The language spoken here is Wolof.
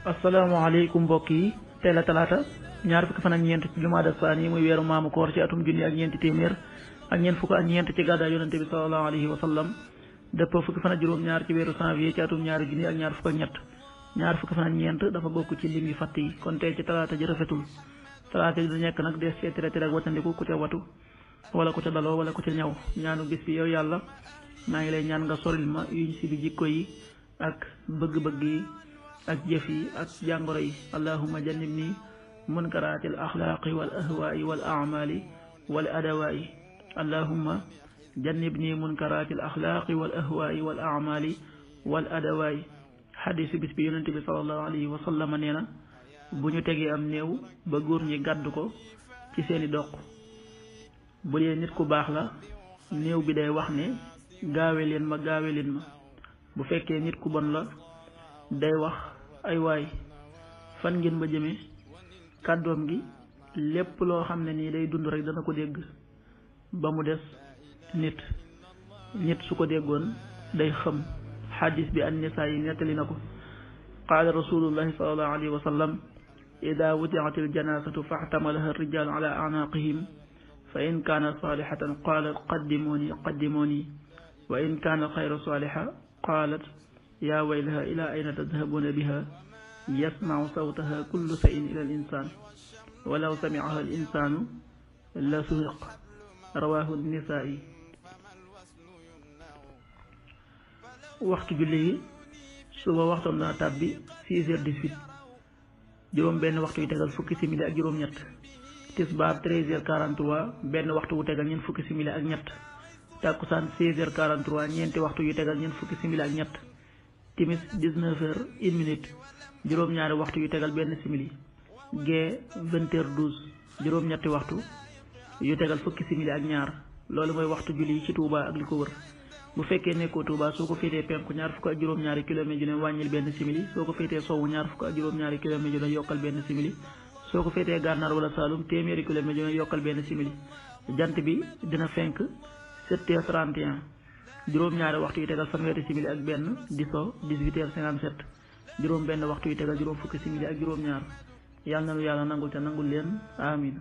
asalaamaaleykum mbokk yi tey la talaata ñaar fukki fan ak ñeent ci jumaada saani muy weeru maamu koor ci atum junni ak ñeenti téeméer ak ñeent fukk ak ñeent ci gàddaay yonente bi sallallahu alayhi wa sallam dëppoo fukki fan ak juróom-ñaar ci weeru janvier ci atum ñaari junni ak ñaar fukk ak ñett ñaar fukki fan ak ñeent dafa bokk ci lim yi fàtt yi kon tey ci talaata ji rafetul talaata ji du nekk nag des cee tere ak watandiku ku ca watu wala ku ca daloo wala ku ca ñaw ñaanu bis bi yow yàlla maa ngi lay ñaan nga soril ma yuñ si bi jikko yi ak bëgg-bëgg yi ak jëf yi ak jàngoro yi allahumma jannibni munkaraatil axlaaqi wal ahwaai wal amali wal adawaayi allahumma jannibni munkaraatil axlaaqi wal ahwaai wal amali wal adawaayi xadiisu bis bi yonente bi sallallahu alayhi wa sallam nee na bu ñu tegee am néew ba góor ñi gàddu ko ci seeni doq bu dee nit ku baax la néew bi day wax ne gaawe leen ma bu fekkee nit ku bon la day wax ay waay fan ngeen ma jëme kàddoom gi lépp loo xam ne nii day dund rek dana ko dégg ba mu des nit su ko déggoon day xëm xadis bi an-Nisaa yi nettali na ko qaala rasulullahi sallallahu alayhi wa sallam ida wudiatil janazatu faxtamalaha ar-rijal ala anaaqihim fa in kaana saalihatan qaalat qaddimooni wa in kaana xayra saaliha qaalat yaa waylaha ila ayna tadhabuuna biha yasmacu sawtaha kullu shay'in ila al insaan walaw samicaha al insaanu la suhiq rawaahu nisaa'i. waxtu julli yi suba waxtoom dana tàbbi 6h18 juróom benn waxtu yu tegal fukki simili ak juróom ñett tisbaar 13h43 benn waxtu wu tegal ñeent fukki simili ak ñett takkusaan 16h43 ñeenti waxtu yu tegal ñeent fukki simili ak ñett timis 19h01 juróom-ñaari waxtu yu tegal benn simili gee 20h12 juróom-ñetti waxtu yu tegal fukki simili ak ñaar loolu mooy waxtu julli yi ci Touba ak li ko wër bu fekkee nekkoo Touba soo ko féetee penku ñaar fukk ak juróom-ñaari kilomètre ju ne wàññil benn simili soo ko féetee sowwu ñaar fukk ak juróom-ñaari kilomètre ju ne yokkal benn simili soo ko féetee gànnaar wala Saalum téeméeri kilomètre ju ne yokkal benn simili jant bi dina fenk 7h31 juróom-ñaari waxtu yu tegal fanweeri simili ak benn di so 18h57 juróom benn waxtu yu tegal juróom fukki simili ak juróom-ñaar yàlla na nu yàlla nangul te nangul leen amin